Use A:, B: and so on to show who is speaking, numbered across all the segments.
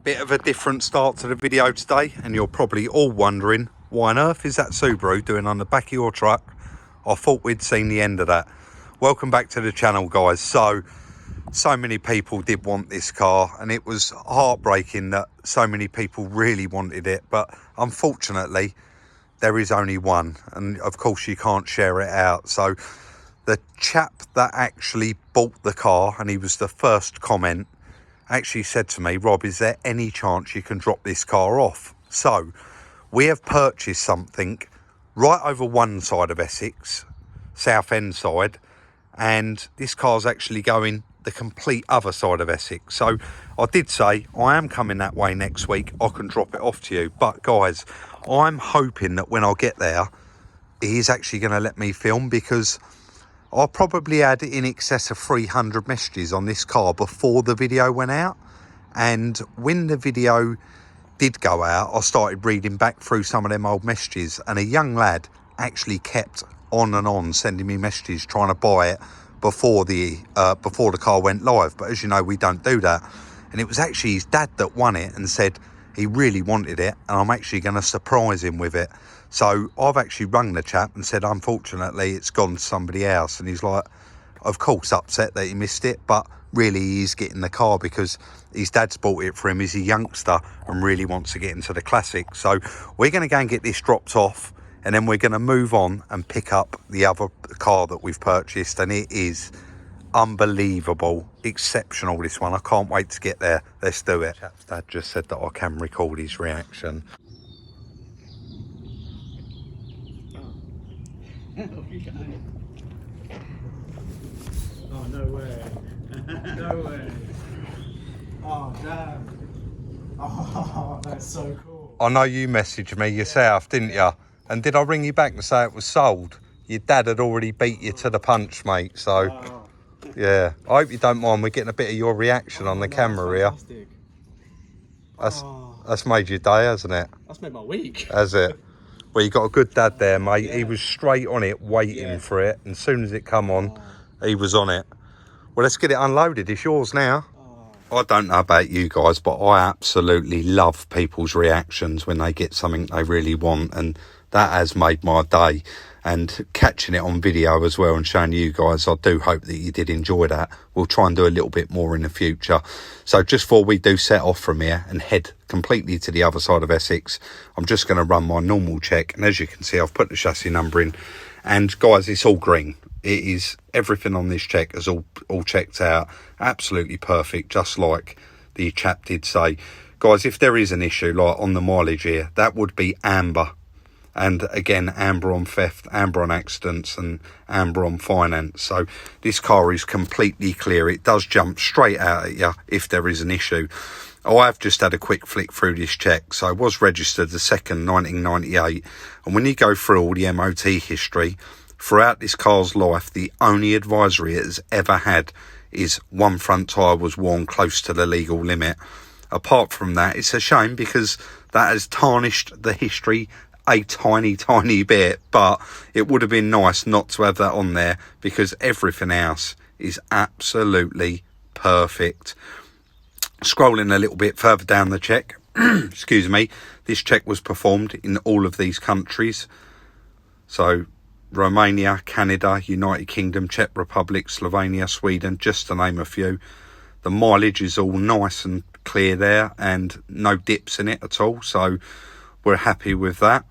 A: Bit of a different start to the video today, and you're probably all wondering why on earth is that Subaru doing on the back of your truck. I thought we'd seen the end of that. Welcome back to the channel, guys. So many people did want this car, and it was heartbreaking that so many people really wanted it, but unfortunately there is only one, and of course you can't share it out. So the chap that actually bought the car, and he was the first comment, actually said to me, Rob, is there any chance you can drop this car off? So we have purchased something right over one side of Essex, South End side, and this car's actually going the complete other side of Essex. So I did say I am coming that way next week. I can drop it off to you, but guys, I'm hoping that when I get there he's actually going to let me film, because I probably had in excess of 300 messages on this car before the video went out, and when the video did go out I started reading back through some of them old messages, and a young lad actually kept on and on sending me messages trying to buy it before the car went live. But as you know, we don't do that, and it was actually his dad that won it and said he really wanted it, and I'm actually going to surprise him with it. So I've actually rung the chap and said, unfortunately, it's gone to somebody else. And he's like, of course, upset that he missed it, but really he's getting the car because his dad's bought it for him. He's a youngster and really wants to get into the classic. So we're going to go and get this dropped off, and then we're going to move on and pick up the other car that we've purchased. And it is unbelievable, exceptional, this one. I can't wait to get there. Let's do it. Chap's dad just said that I can record his reaction.
B: Oh, no way. No way. Oh, damn. Oh, that's so cool.
A: I know you messaged me yourself, didn't you? And did I ring you back and say it was sold? Your dad had already beat you to the punch, mate. So,
B: Wow.
A: yeah. I hope you don't mind. We're getting a bit of your reaction on the camera here.
B: Fantastic.
A: That's made your day, hasn't it?
B: That's made my week.
A: Has it? Well, you got a good dad there, mate. Yeah. He was straight on it, waiting for it. And as soon as it come on, he was on it. Well, let's get it unloaded. It's yours now. I don't know about you guys, but I absolutely love people's reactions when they get something they really want. And that has made my day. And catching it on video as well and showing you guys, I do hope that you did enjoy that. We'll try and do a little bit more in the future. So just before we do set off from here and head completely to the other side of Essex, I'm just going to run my normal check. And as you can see, I've put the chassis number in. And guys, it's all green. It is, everything on this check is all checked out. Absolutely perfect, just like the chap did say. Guys, if there is an issue, like on the mileage here, that would be amber. And again, amber on theft, amber on accidents, and amber on finance. So this car is completely clear. It does jump straight out at you if there is an issue. I have just had a quick flick through this check. So it was registered the 2nd, 1998. And when you go through all the MOT history, throughout this car's life, the only advisory it has ever had is one front tyre was worn close to the legal limit. Apart from that, it's a shame because that has tarnished the history a tiny bit, but it would have been nice not to have that on there because everything else is absolutely perfect. Scrolling a little bit further down the check, excuse me, this check was performed in all of these countries. So Romania, Canada, United Kingdom, Czech Republic, Slovenia, Sweden, just to name a few. The mileage is all nice and clear there and no dips in it at all, so we're happy with that.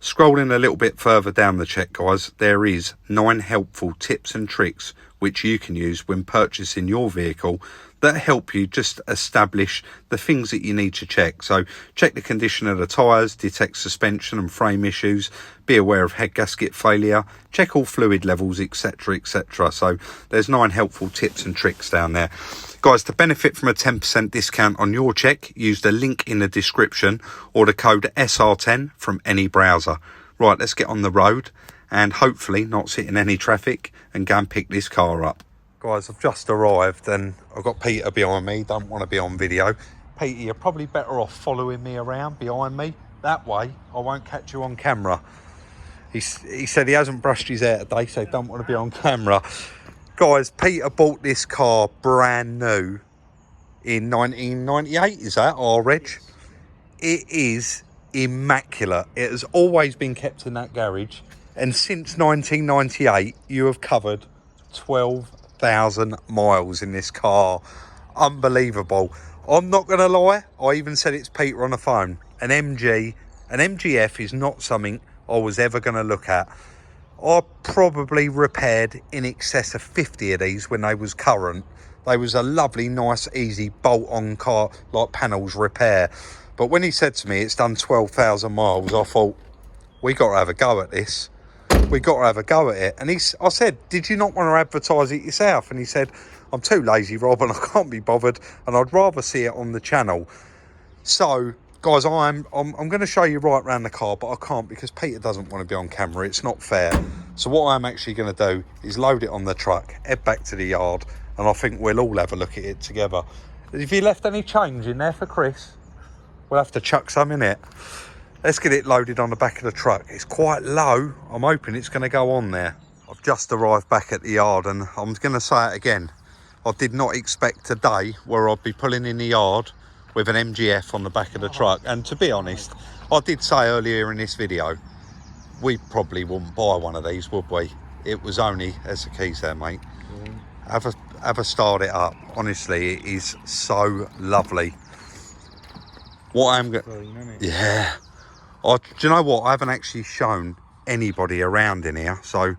A: Scrolling a little bit further down the check, guys, there is 9 helpful tips and tricks which you can use when purchasing your vehicle that help you just establish the things that you need to check. So check the condition of the tyres, detect suspension and frame issues, be aware of head gasket failure, check all fluid levels, etc, etc. So there's 9 helpful tips and tricks down there. Guys, to benefit from a 10% discount on your check, use the link in the description or the code SR10 from any browser. Right, let's get on the road and hopefully not sit in any traffic and go and pick this car up. Guys, I've just arrived and I've got Peter behind me. Don't want to be on video. Peter, you're probably better off following me around behind me. That way I won't catch you on camera. He said he hasn't brushed his hair today, so don't want to be on camera. Guys, Peter bought this car brand new in 1998, is that, our reg? It is immaculate. It has always been kept in that garage. And since 1998, you have covered 12,000 miles in this car. Unbelievable. I'm not going to lie. I even said it to Peter on the phone. An MGF is not something I was ever going to look at. I probably repaired in excess of 50 of these when they was current. They was a lovely, nice, easy bolt-on car, like panels repair. But when he said to me it's done 12,000 miles, I thought, we got to have a go at this. We got to have a go at it. And I said, did you not want to advertise it yourself? And he said, I'm too lazy, Rob, and I can't be bothered, and I'd rather see it on the channel. So, guys, I'm going to show you right around the car, but I can't because Peter doesn't want to be on camera. It's not fair. So what I'm actually going to do is load it on the truck, head back to the yard, and I think we'll all have a look at it together. Have you left any change in there for Chris? We'll have to chuck some in it. Let's get it loaded on the back of the truck. It's quite low. I'm hoping it's going to go on there. I've just arrived back at the yard, and I'm going to say it again. I did not expect today where I'd be pulling in the yard with an MGF on the back of the truck. And to be honest, I did say earlier in this video, we probably wouldn't buy one of these, would we? It was only, there's the keys there, mate. Have a start it up. Honestly, it is so lovely. What I'm going, yeah. Do you know what? I haven't actually shown anybody around in here, so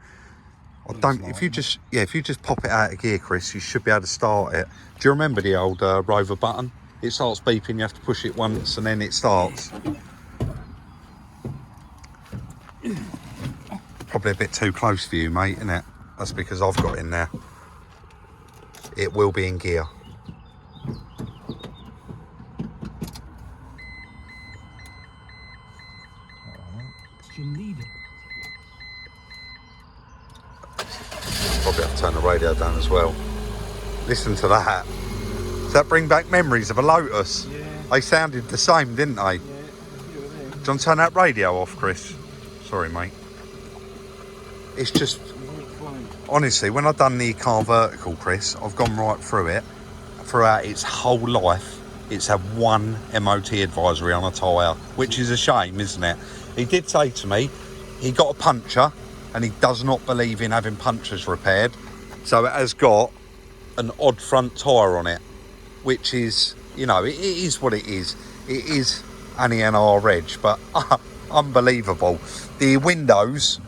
A: I don't. If you just pop it out of gear, Chris, you should be able to start it. Do you remember the old Rover button? It starts beeping. You have to push it once, and then it starts. Probably a bit too close for you, mate, isn't it? That's because I've got in there. It will be in gear. Probably have to turn the radio down as well. Listen to that. Does that bring back memories of a Lotus? Yeah. They sounded the same, didn't they? Yeah. Do you want to turn that radio off, Chris? Sorry, mate. It's just... Honestly, when I've done the car vertical, Chris, I've gone right through it. Throughout its whole life, it's had one MOT advisory on a tyre, which is a shame, isn't it? He did say to me, he got a puncture, and he does not believe in having punctures repaired. So it has got an odd front tyre on it, which is, you know, it is what it is. It is only an R-Reg, but unbelievable. The windows,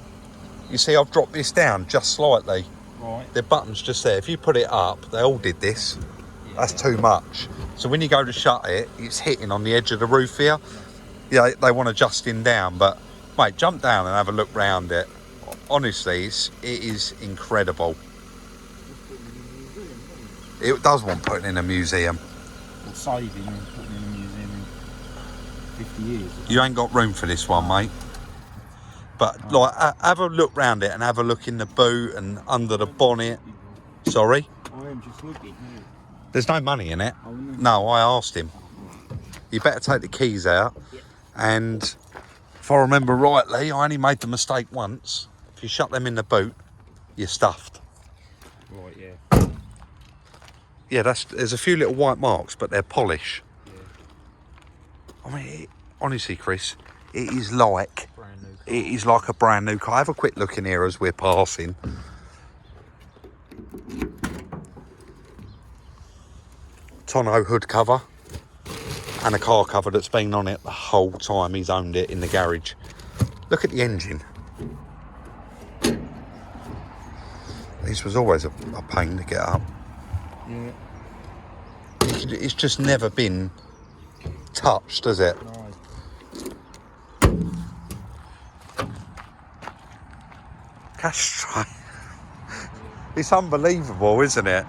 A: you see I've dropped this down just slightly. Right. The button's just there. If you put it up, they all did this. Yeah. That's too much. So when you go to shut it, it's hitting on the edge of the roof here. Yeah, they want adjusting down, but mate, jump down and have a look round it. Honestly, it is incredible. It does want putting in a museum.
B: Or saving and putting in a museum in 50 years.
A: You ain't got room for this one, mate. But like, have a look round it and have a look in the boot and under the bonnet. Sorry?
B: I am just looking. Yeah.
A: There's no money in it. No, I asked him. You better take the keys out. And if I remember rightly, I only made the mistake once. If you shut them in the boot, you're stuffed.
B: Right, yeah.
A: Yeah, there's a few little white marks, but they're polish.
B: Yeah.
A: I mean, honestly, Chris, it is like a brand new car. Have a quick look in here as we're passing. Tonneau hood cover and a car cover that's been on it the whole time he's owned it in the garage. Look at the engine. This was always a pain to get up.
B: Yeah.
A: It's just never been touched, has it?
B: No.
A: Castro. It's unbelievable, isn't it?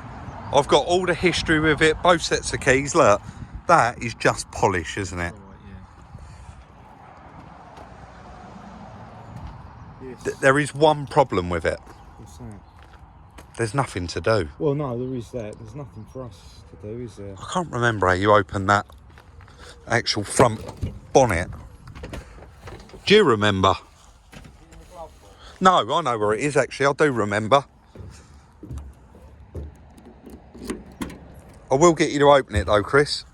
A: I've got all the history with it, both sets of keys. Look, that is just polish, isn't it?
B: Yes.
A: There is one problem with it.
B: What's that?
A: There's nothing to do.
B: Well, no, there is that. There's nothing for us to do, is there?
A: I can't remember how you open that actual front bonnet. Do you remember? No, I know where it is actually. I do remember. I will get you to open it though, Chris.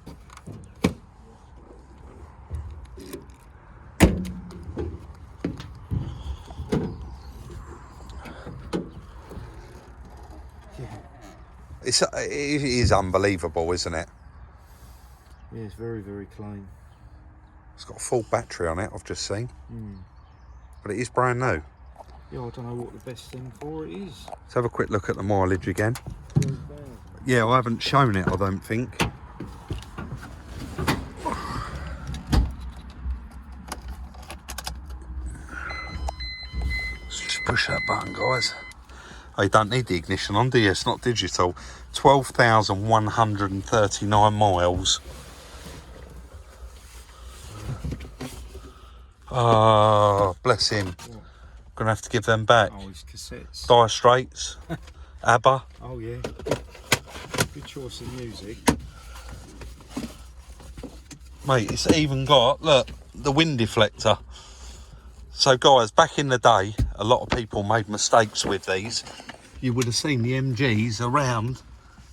A: It is unbelievable, isn't it?
B: Yeah, it's very, very clean.
A: It's got a full battery on it, I've just seen. But it is brand new.
B: Yeah, I don't know what the best thing for it is.
A: Let's have a quick look at the mileage again. Yeah, I haven't shown it, I don't think. Let's just push that button, guys. Oh, you don't need the ignition on, do you? It's not digital. 12,139 miles. Oh, bless him. What? Gonna have to give them back.
B: Oh, his cassettes.
A: Dire Straits, ABBA.
B: Oh yeah. Good choice of music.
A: Mate, it's even got, look, the wind deflector. So guys, back in the day, a lot of people made mistakes with these. You would have seen the MGs around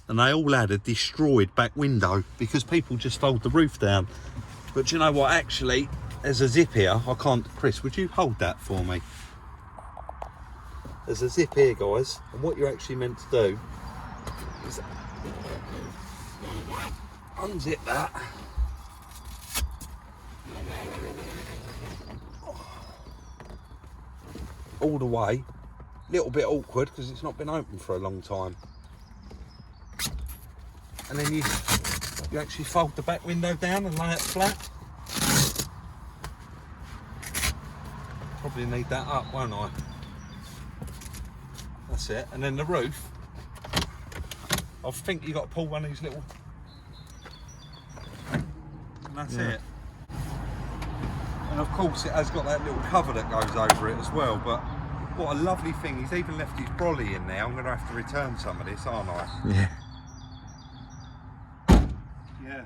A: and they all had a destroyed back window because people just fold the roof down. But do you know what, actually, there's a zip here. I can't, Chris, would you hold that for me? There's a zip here, guys, and what you're actually meant to do is unzip that. All the way. Little bit awkward because it's not been open for a long time. And then you actually fold the back window down and lay it flat. Probably need that up, won't I? That's it. And then the roof, I think you got to pull one of these little, and that's it. And of course it has got that little cover that goes over it as well. But what a lovely thing, he's even left his brolly in there. I'm going to have to return some of this, aren't I?
B: Yeah.
A: Yeah.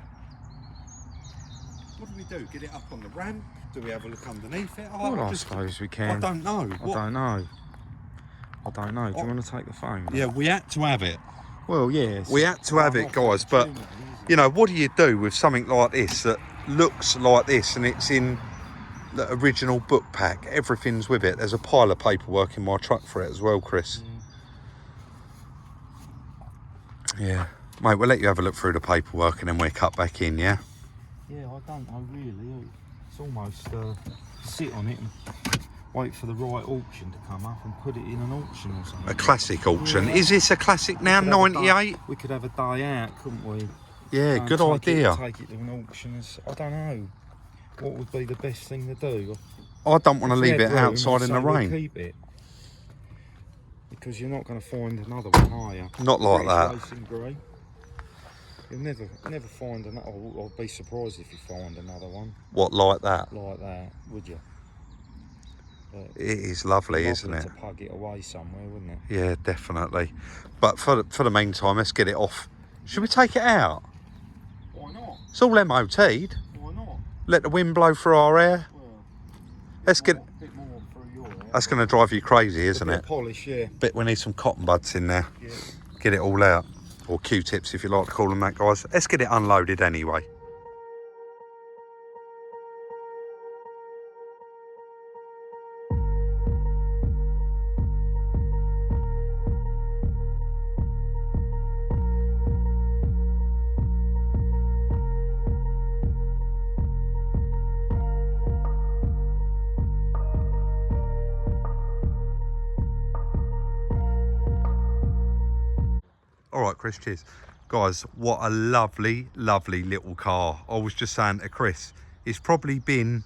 A: What do we do? Get it up on the ramp? Do we have a look underneath it?
B: Well, I suppose we can.
A: I don't know.
B: I don't know. Do you want to take the phone?
A: Yeah, we had to have it.
B: Well, yes.
A: We had to have it, guys, but you know, what do you do with something like this that looks like this and it's in the original book pack? Everything's with it. There's a pile of paperwork in my truck for it as well, Chris. Yeah. Mate, we'll let you have a look through the paperwork and then we'll cut back in, yeah?
B: Yeah, I don't know really. It's almost sit on it and wait for the right auction to come up and put it in an auction or something.
A: A classic auction. Yeah. Is this a classic now, 98?
B: We could have a day out, couldn't we?
A: Yeah, good idea.
B: Take it to an auction. I don't know. What would be the best thing to do?
A: I don't want to leave it outside in the rain.
B: Keep it. Because you're not going to find another one, are you?
A: Not like that.
B: Grey. You'll never find another. I'll be surprised if you find another one.
A: What, like that?
B: Like that, would you? But
A: it is lovely, isn't it?
B: To pug it away somewhere, wouldn't it?
A: Yeah, definitely. But for the meantime, let's get it off. Should we take it out?
B: Why not?
A: It's all MOT'd.
B: Why not?
A: Let the wind blow through our hair.
B: Well,
A: let's get.
B: A bit more through your hair.
A: That's going to drive you crazy, isn't it?
B: Polish, yeah.
A: Bet we need some cotton buds in there.
B: Yeah.
A: Get it all out. Or Q-tips, if you like to call them that, guys. Let's get it unloaded anyway. All right, Chris, cheers. Guys, what a lovely, lovely little car. I was just saying to Chris, it's probably been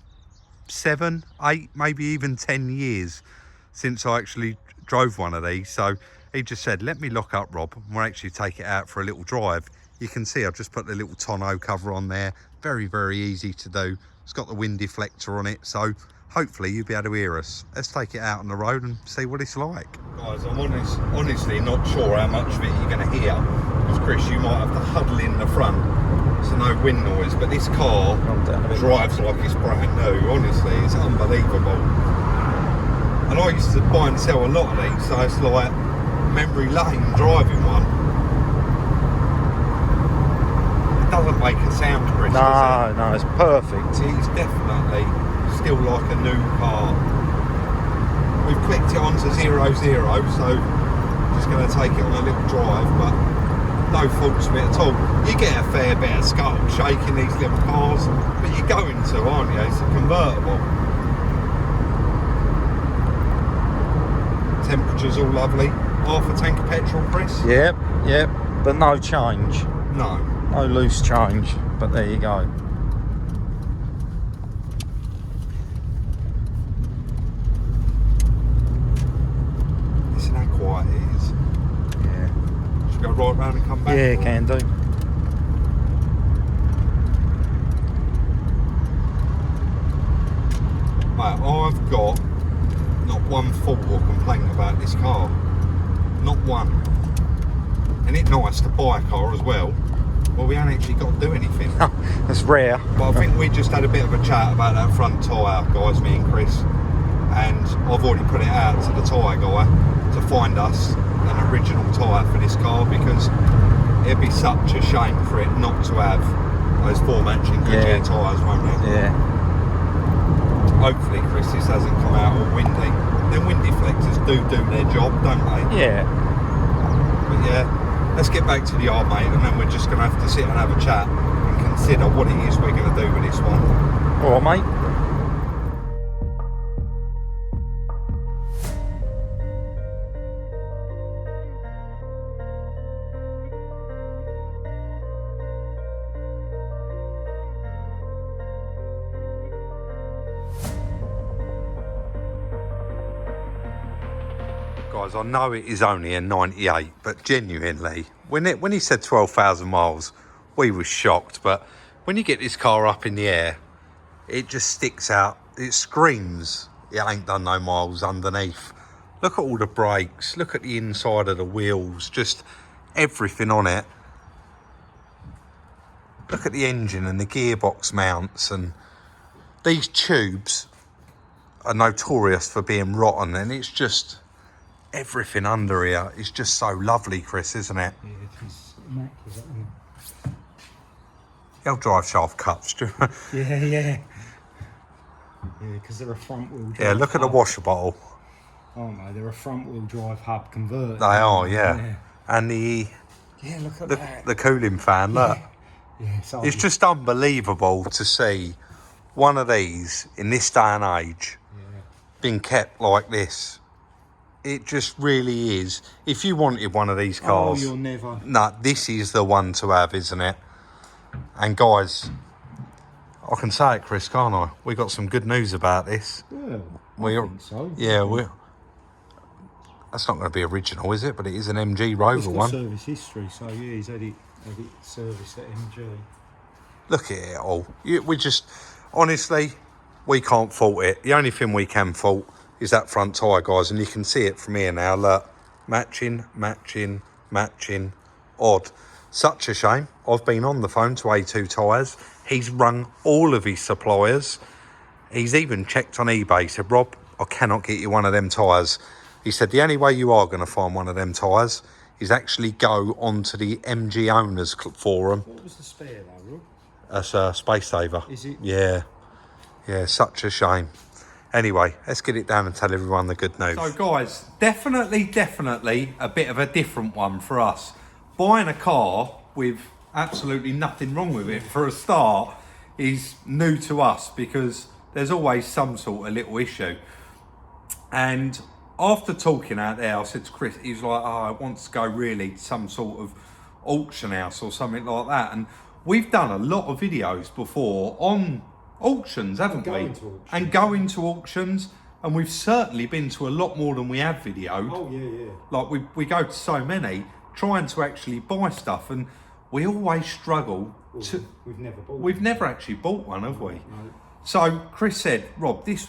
A: 7, 8, maybe even 10 years since I actually drove one of these. So he just said, let me lock up, Rob, and we'll actually take it out for a little drive. You can see I've just put the little tonneau cover on there. Very, very easy to do. It's got the wind deflector on it, so hopefully you'll be able to hear us. Let's take it out on the road and see what it's like. Guys, I'm honestly not sure how much of it you're going to hear. Because Chris, you might have to huddle in the front so no wind noise. But this car drives like it's brand new. Honestly, it's unbelievable. And I used to buy and sell a lot of these, so it's like memory lane driving one. doesn't make a sound, Chris, does it?
B: No, it's perfect.
A: It's definitely still like a new car. We've clicked it onto 0, 0, so just going to take it on a little drive, but no faults with it at all. You get a fair bit of skull shaking these little cars, but you're going to, aren't you? It's a convertible. Temperature's all lovely. Half a tank of petrol, Chris?
B: Yep, but no change.
A: No.
B: No loose change, but there you go.
A: Listen how quiet it is.
B: Yeah.
A: Should we go right round and come back?
B: Yeah, can do.
A: Mate, I've got not one fault or complaint about this car. Not one. And it's nice to buy a car as well. Well, we haven't actually got to do anything.
B: That's rare.
A: But I think we just had a bit of a chat about that front tyre, guys, me and Chris. And I've already put it out to the tyre guy to find us an original tyre for this car, because it'd be such a shame for it not to have those 4 matching Goodyear tyres, won't it?
B: Yeah.
A: Hopefully, Chris, this hasn't come out all windy. Them wind deflectors do their job, don't they?
B: Yeah.
A: But yeah, let's get back to the yard, mate, and then we're just going to have to sit and have a chat and consider what it is we're going to do with this one.
B: All right, mate.
A: Guys, I know it is only a 98, but genuinely, when he said 12,000 miles, we were shocked. But when you get this car up in the air, it just sticks out. It screams it ain't done no miles underneath. Look at all the brakes, look at the inside of the wheels, just everything on it. Look at the engine and the gearbox mounts, and these tubes are notorious for being rotten, and it's just everything under here is just so lovely, Chris, isn't it?
B: Yeah, it's immaculate.
A: They'll drive shaft cups, do you?
B: Yeah, because they're a front wheel drive.
A: Yeah, look at the washer bottle.
B: Aren't they? They're a front wheel drive hub converter.
A: They are, yeah. And
B: yeah, look at that.
A: The cooling fan, look.
B: Yeah,
A: it's just unbelievable to see one of these in this day and age being kept like this. It just really is. If you wanted one of these cars,
B: you'll never.
A: No, this is the one to have, isn't it? And guys, I can say it, Chris, can't I? We got some good news about this.
B: Well, I think so.
A: Yeah, that's not going to be original, is it? But it is an MG Rover one.
B: Service history, so yeah, he's had it serviced at MG.
A: Look at it all. We just, honestly, we can't fault it. The only thing we can fault is that front tyre, guys, and you can see it from here now. Look, matching, odd. Such a shame. I've been on the phone to A2 Tyres. He's rung all of his suppliers. He's even checked on eBay. He said, Rob, I cannot get you one of them tyres. He said, the only way you are going to find one of them tyres is actually go onto the MG Owners Forum.
B: What was the spare though, Rob?
A: That's a Space Saver.
B: Is it?
A: Yeah, such a shame. Anyway, let's get it down and tell everyone the good news. So guys, definitely a bit of a different one for us. Buying a car with absolutely nothing wrong with it for a start is new to us, because there's always some sort of little issue. And after talking out there, I said to Chris, he was like, oh, I want to go really to some sort of auction house or something like that. And we've done a lot of videos before on auctions, haven't we? And going to auctions, and we've certainly been to a lot more than we have videoed.
B: Oh yeah.
A: Like we go to so many, trying to actually buy stuff, and we always struggle to. We've never actually bought one, have we?
B: No.
A: So Chris said, Rob, this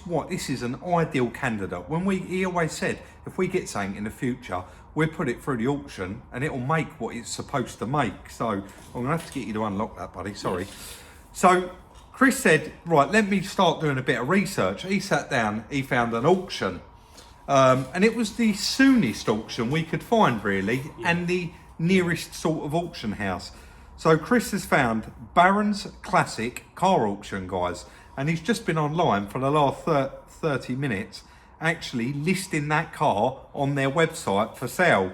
A: is an ideal candidate. He always said, if we get something in the future, we'll put it through the auction and it'll make what it's supposed to make. So I'm gonna have to get you to unlock that, buddy. Sorry. So Chris said, right, let me start doing a bit of research. He sat down, he found an auction. And it was the soonest auction we could find, really, and the nearest sort of auction house. So Chris has found Baron's Classic Car Auction, guys, and he's just been online for the last 30 minutes actually listing that car on their website for sale.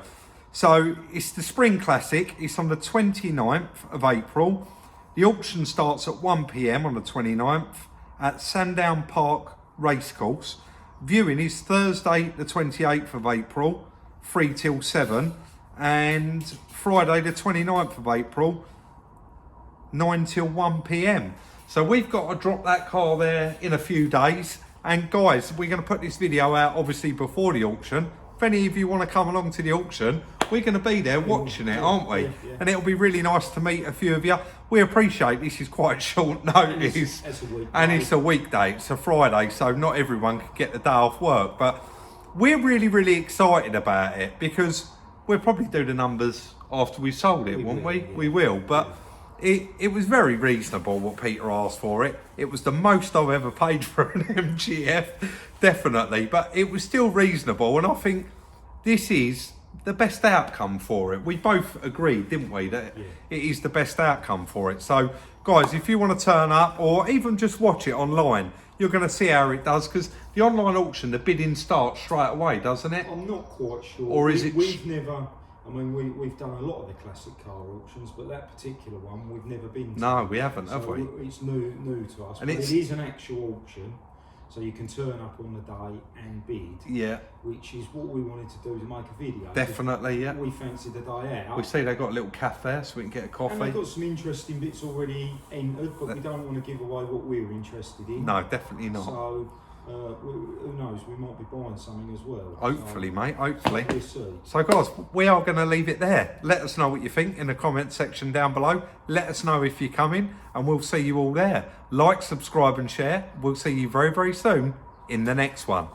A: So it's the Spring Classic. It's on the 29th of April. The auction starts at 1 p.m. on the 29th at Sandown Park Racecourse. Viewing is Thursday the 28th of April, 3 till 7, and Friday the 29th of April, 9 till 1 p.m. So we've got to drop that car there in a few days. And guys, we're going to put this video out obviously before the auction. If any of you want to come along to the auction, we're going to be there watching it, aren't we? Yeah. And it'll be really nice to meet a few of you. We appreciate this is quite short notice. And it's a weekday, it's a Friday, so not everyone can get the day off work. But we're really, really excited about it because we'll probably do the numbers after we've sold it, won't we? Yeah. We will, but it was very reasonable what Peter asked for it. It was the most I've ever paid for an MGF, definitely, but it was still reasonable, and I think this is the best outcome for it. We both agreed, didn't we, that it is the best outcome for it. So guys, if you want to turn up or even just watch it online, you're going to see how it does, because the online auction, the bidding starts straight away, doesn't it?
B: I'm not quite sure.
A: Or is it?
B: We've never, I mean, we've done a lot of the classic car auctions, but that particular one we've never been to.
A: No, we haven't, have we?
B: It's new to us. And it is an actual auction, so you can turn up on the day and bid. Yeah. Which is what we wanted to do, to make a video.
A: Definitely, yeah.
B: We fancied the day out.
A: We see they've got a little cafe so we can get a coffee.
B: And they've got some interesting bits already entered, but we don't want to give away what we're interested in.
A: No, definitely not.
B: So, who knows, we might be buying something as well.
A: Hopefully, so, mate, hopefully.
B: We'll see.
A: So guys, we are going to leave it there. Let us know what you think in the comment section down below. Let us know if you're coming, and we'll see you all there. Like, subscribe and share. We'll see you very, very soon in the next one.